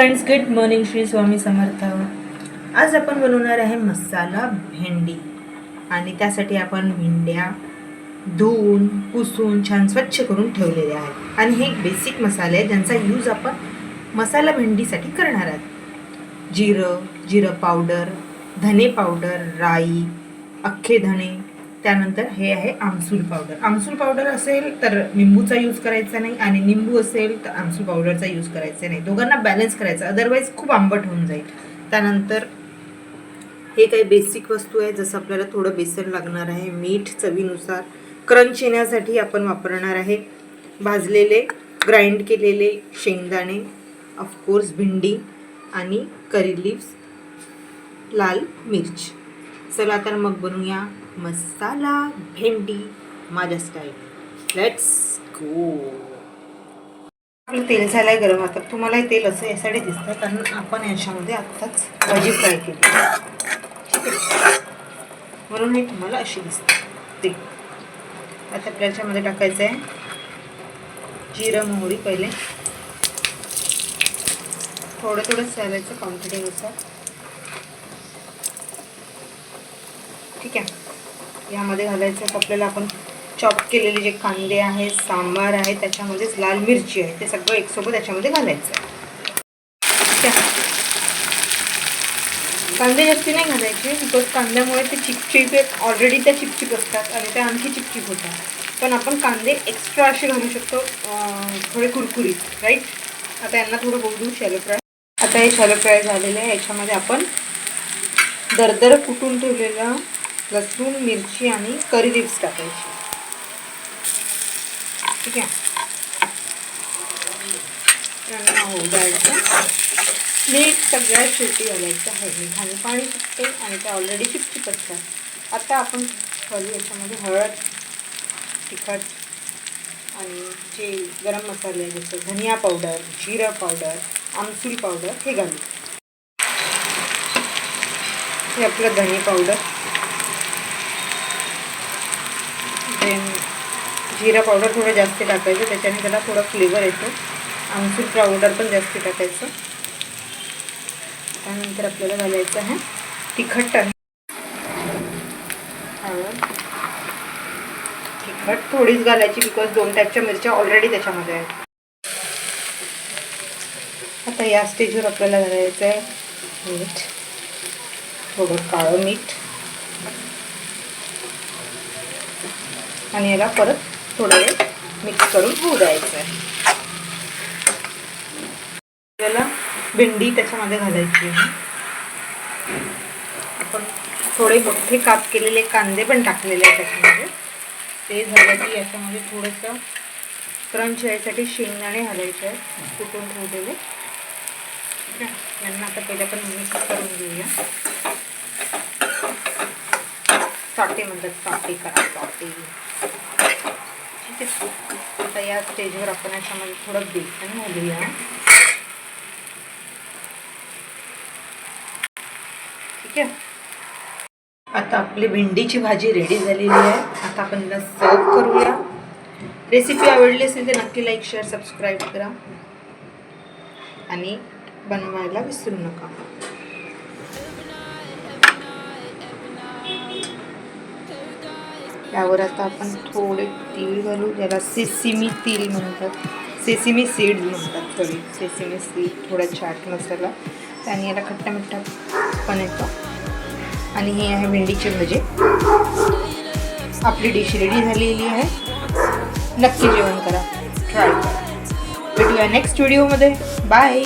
Friends, good morning. Shri Swami Samarth. आज आपण बनवणार आहे मसाला भेंडी. आणि त्यासाठी आपण भेंड्या धुवून पुसून छान स्वच्छ करून ठेवलेल्या आहेत. आणि हे एक बेसिक मसाले आहे ज्यांचा यूज आपण मसाला भेंडीसाठी करणार आहोत. जिरं पावडर, धने पावडर, राई, अख्खे धणे, त्यानंतर हे आहे आमसूल पावडर. आमसूल पावडर असेल तर निंबूचा यूज करायचा नाही, आणि निंबू असेल तर आमसूल पावडरचा यूज करायचा नाही. दोघांना बॅलन्स करायचा, अदरवाईज खूप आंबट होऊन जाईल. त्यानंतर हे काही बेसिक वस्तू आहे, जसं आपल्याला थोडं बेसन लागणार आहे, मीठ चवीनुसार, क्रंच येण्यासाठी आपण वापरणार आहे भाजलेले ग्राइंड केलेले शेंगदाणे, ऑफकोर्स भेंडी आणि करी लिव्स, लाल मिर्च. चला तर मग बनवूया मसाला भेंडी माझ्या स्टाईल. Let's go. आपलं तेल झालंय गरम. आता तुम्हाला हे तेल असं यासाठी दिसतं कारण आपण याच्यामध्ये आत्ताच भाजी फ्राय केली, ठीक आहे, म्हणून हे तुम्हाला अशी दिसते ते. आता त्याच्यामध्ये टाकायचं आहे जिरं मोहरी. पहिले थोडं घालायचं क्वांटिटीनुसार, ठीक आहे. यामध्ये घालायचं आपल्याला आपण चॉप केलेले जे कांदे आहेत, सांबार आहे, त्याच्यामध्येच लाल मिरची आहे, ते सगळं एकसोबत याच्यामध्ये घालायचं आहे, ठीक आहे. कांदे जास्ती नाही घालायचे, बिकॉज कांद्यामुळे ते चिपचिप ऑलरेडी त्या चिपचिप असतात आणि त्या आणखी चिपचिप होतात. पण आपण कांदे एक्स्ट्रा असे घालू शकतो, थोडे कुरकुरीत, राईट. आता यांना थोडं बघू शॅलो फ्राय. आता हे शॅलो फ्राय झालेले आहे. याच्यामध्ये आपण दरदर कुटून ठेवलेला लसूण, मिरची आणि करी लिव्स टाकायची, ठीक आहे. त्यांना होऊ द्यायचं. मीठ सगळ्यात शेवटी घालायचं आहे, आणि पाणी सुटते आणि ते ऑलरेडी चिपचिप असतात. आता आपण खाली याच्यामध्ये हळद, तिखट आणि जे गरम मसाले जसं धनिया पावडर, जिरा पावडर, आमसूल पावडर हे घालू. हे आपलं धने पावडर, जिरा पावडर थोडं जास्त टाकायचं, त्याच्याने त्याला थोडा फ्लेवर येतो. आमसूल पावडर पण जास्त टाकायचं. त्यानंतर आपल्याला घालायचं आहे तिखट आणि हळद. तिखट थोडीच घालायची, बिकॉज 2 टाईपच्या मिरच्या ऑलरेडी त्याच्यामध्ये आहेत. आता या स्टेजवर आपल्याला घालायचं आहे मीठ, थोडं काळं मीठ, आणि याला परत थोडा वेळ मिक्स करून होऊ द्यायचं आहे. आपल्याला भेंडी त्याच्यामध्ये घालायची आहे. आपण थोडे मोठे काप केलेले कांदे पण टाकलेले आहेत त्याच्यामध्ये. ते झालं की याच्यामध्ये थोडंसं क्रंच यायसाठी शेंगदाणे घालायचे आहेत, कुटून ठेवलेले, ठीक आहे. यांना आता पहिले आपण मिक्स करून घेऊया. साटे म्हणतात, साटे करा, साटे, ठीक आहे. आता या स्टेजवर आपण याच्यामध्ये थोडं बेसन घालूया, ठीक आहे. आता आपली भेंडीची भाजी रेडी झालेली आहे. आता आपण हिला सर्व करूया. रेसिपी आवडली असेल तर नक्की लाईक, शेअर, सबस्क्राईब करा आणि बनवायला विसरू नका. यावर आता आपण थोडे तीळ घालू, ज्याला सेसिमी तीळ म्हणतात, सेसिमी सीड म्हणतात, सॉरी सेसिमी सीड. थोडा चाट मसाला, त्याने याला खट्टा मिठ्ठा पण येतो. आणि हे आहे भेंडीची भाजी. आपली डिश रेडी झालेली आहे. नक्की जेवण करा, ट्राय करा. भेटूया नेक्स्ट व्हिडिओमध्ये. बाय.